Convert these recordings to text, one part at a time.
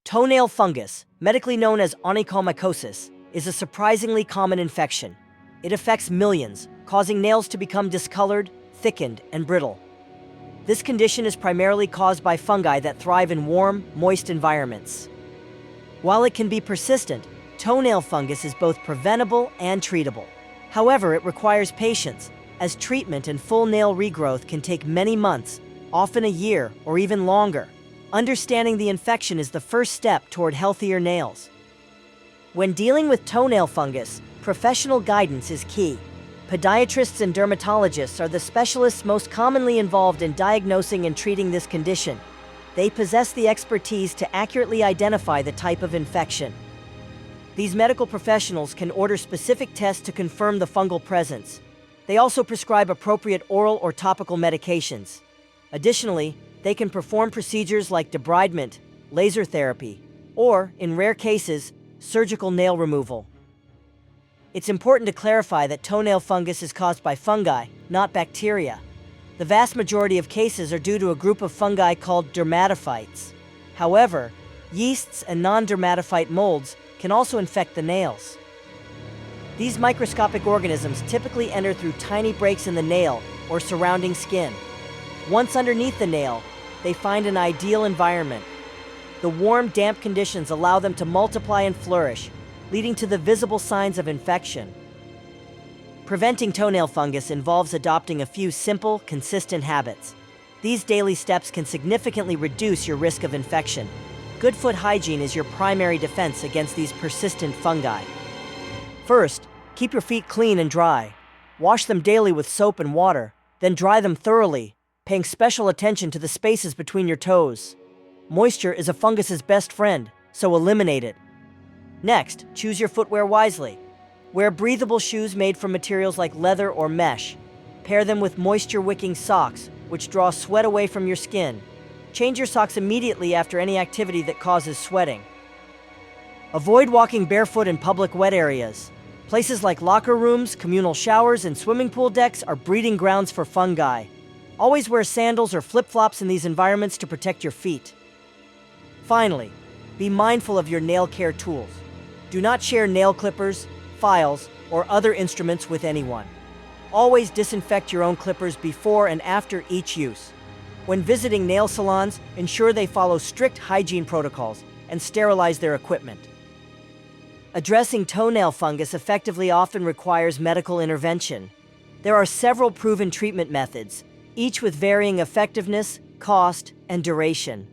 Toenail fungus, medically known as onychomycosis, is a surprisingly common infection. It affects millions, causing nails to become discolored, thickened, and brittle. This condition is primarily caused by fungi that thrive in warm, moist environments. While it can be persistent, toenail fungus is both preventable and treatable. However, it requires patience, as treatment and full nail regrowth can take many months, often a year or even longer. Understanding the infection is the first step toward healthier nails. When dealing with toenail fungus, professional guidance is key. Podiatrists and dermatologists are the specialists most commonly involved in diagnosing and treating this condition. They possess the expertise to accurately identify the type of infection. These medical professionals can order specific tests to confirm the fungal presence. They also prescribe appropriate oral or topical medications. Additionally, they can perform procedures like debridement, laser therapy, or, in rare cases, surgical nail removal. It's important to clarify that toenail fungus is caused by fungi, not bacteria. The vast majority of cases are due to a group of fungi called dermatophytes. However, yeasts and non-dermatophyte molds can also infect the nails. These microscopic organisms typically enter through tiny breaks in the nail or surrounding skin. Once underneath the nail, they find an ideal environment. The warm, damp conditions allow them to multiply and flourish, leading to the visible signs of infection. Preventing toenail fungus involves adopting a few simple, consistent habits. These daily steps can significantly reduce your risk of infection. Good foot hygiene is your primary defense against these persistent fungi. First, keep your feet clean and dry. Wash them daily with soap and water, then dry them thoroughly, paying special attention to the spaces between your toes. Moisture is a fungus's best friend, so eliminate it. Next, choose your footwear wisely. Wear breathable shoes made from materials like leather or mesh. Pair them with moisture-wicking socks, which draw sweat away from your skin. Change your socks immediately after any activity that causes sweating. Avoid walking barefoot in public wet areas. Places like locker rooms, communal showers, and swimming pool decks are breeding grounds for fungi. Always wear sandals or flip-flops in these environments to protect your feet. Finally, be mindful of your nail care tools. Do not share nail clippers, files, or other instruments with anyone. Always disinfect your own clippers before and after each use. When visiting nail salons, ensure they follow strict hygiene protocols and sterilize their equipment. Addressing toenail fungus effectively often requires medical intervention. There are several proven treatment methods, each with varying effectiveness, cost, and duration.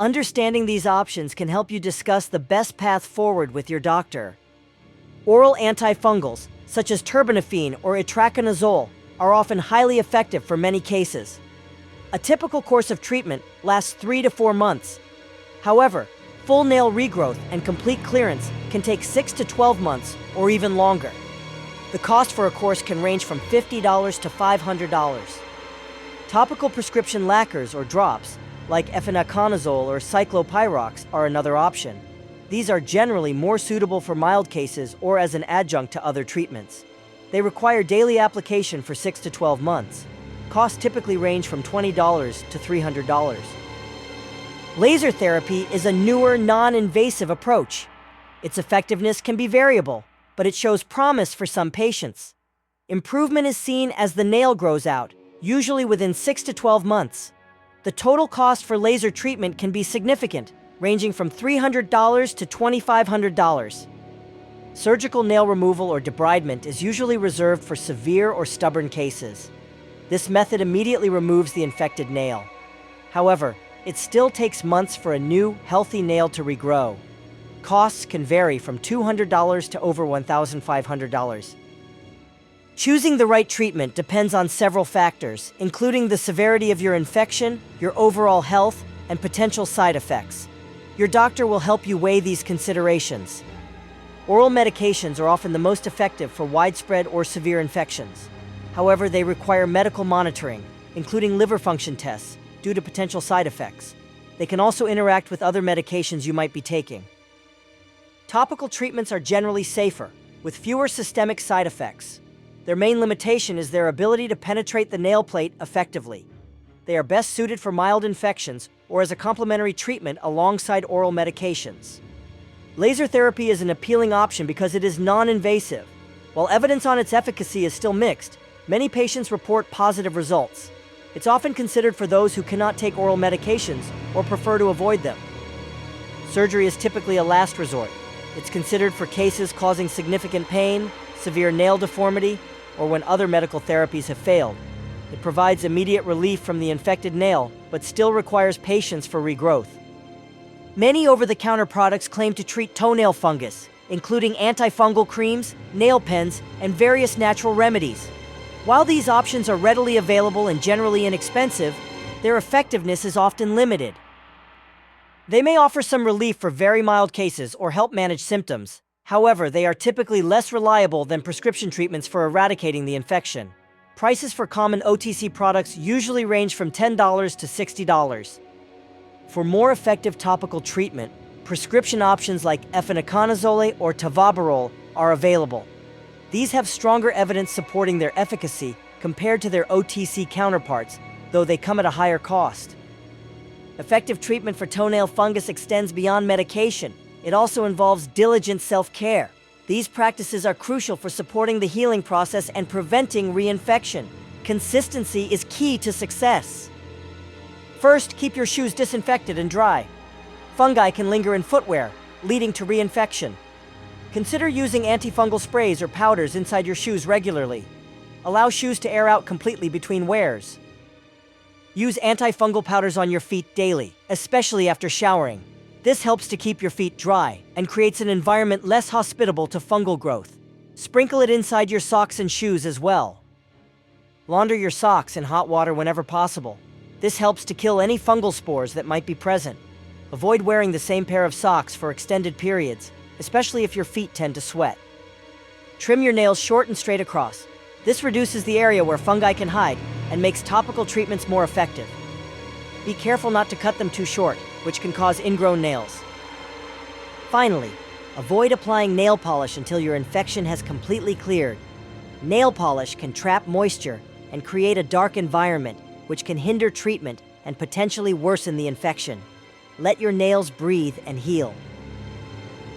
Understanding these options can help you discuss the best path forward with your doctor. Oral antifungals, such as terbinafine or itraconazole, are often highly effective for many cases. A typical course of treatment lasts 3 to 4 months. However, full nail regrowth and complete clearance can take 6 to 12 months or even longer. The cost for a course can range from $50 to $500. Topical prescription lacquers or drops, like efinaconazole or cyclopyrox, are another option. These are generally more suitable for mild cases or as an adjunct to other treatments. They require daily application for 6 to 12 months. Costs typically range from $20 to $300. Laser therapy is a newer, non-invasive approach. Its effectiveness can be variable, but it shows promise for some patients. Improvement is seen as the nail grows out, usually within 6 to 12 months. The total cost for laser treatment can be significant, ranging from $300 to $2,500. Surgical nail removal or debridement is usually reserved for severe or stubborn cases. This method immediately removes the infected nail. However, it still takes months for a new, healthy nail to regrow. Costs can vary from $200 to over $1,500. Choosing the right treatment depends on several factors, including the severity of your infection, your overall health, and potential side effects. Your doctor will help you weigh these considerations. Oral medications are often the most effective for widespread or severe infections. However, they require medical monitoring, including liver function tests, due to potential side effects. They can also interact with other medications you might be taking. Topical treatments are generally safer, with fewer systemic side effects. Their main limitation is their ability to penetrate the nail plate effectively. They are best suited for mild infections or as a complementary treatment alongside oral medications. Laser therapy is an appealing option because it is non-invasive. While evidence on its efficacy is still mixed, many patients report positive results. It's often considered for those who cannot take oral medications or prefer to avoid them. Surgery is typically a last resort. It's considered for cases causing significant pain, severe nail deformity, or when other medical therapies have failed. It provides immediate relief from the infected nail, but still requires patience for regrowth. Many over-the-counter products claim to treat toenail fungus, including antifungal creams, nail pens, and various natural remedies. While these options are readily available and generally inexpensive, their effectiveness is often limited. They may offer some relief for very mild cases or help manage symptoms. However, they are typically less reliable than prescription treatments for eradicating the infection. Prices for common OTC products usually range from $10 to $60. For more effective topical treatment, prescription options like efinaconazole or tavabarol are available. These have stronger evidence supporting their efficacy compared to their OTC counterparts, though they come at a higher cost. Effective treatment for toenail fungus extends beyond medication. It also involves diligent self-care. These practices are crucial for supporting the healing process and preventing reinfection. Consistency is key to success. First, keep your shoes disinfected and dry. Fungi can linger in footwear, leading to reinfection. Consider using antifungal sprays or powders inside your shoes regularly. Allow shoes to air out completely between wears. Use antifungal powders on your feet daily, especially after showering. This helps to keep your feet dry and creates an environment less hospitable to fungal growth. Sprinkle it inside your socks and shoes as well. Launder your socks in hot water whenever possible. This helps to kill any fungal spores that might be present. Avoid wearing the same pair of socks for extended periods, especially if your feet tend to sweat. Trim your nails short and straight across. This reduces the area where fungi can hide and makes topical treatments more effective. Be careful not to cut them too short, which can cause ingrown nails. Finally, avoid applying nail polish until your infection has completely cleared. Nail polish can trap moisture and create a dark environment, which can hinder treatment and potentially worsen the infection. Let your nails breathe and heal.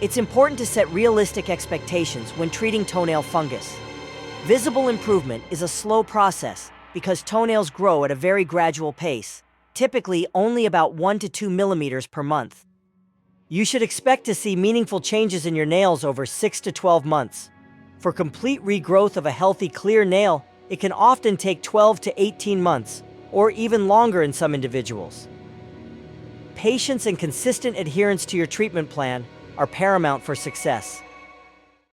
It's important to set realistic expectations when treating toenail fungus. Visible improvement is a slow process because toenails grow at a very gradual pace, typically only about 1 to 2 millimeters per month. You should expect to see meaningful changes in your nails over 6 to 12 months. For complete regrowth of a healthy, clear nail, it can often take 12 to 18 months, or even longer in some individuals. Patience and consistent adherence to your treatment plan are paramount for success.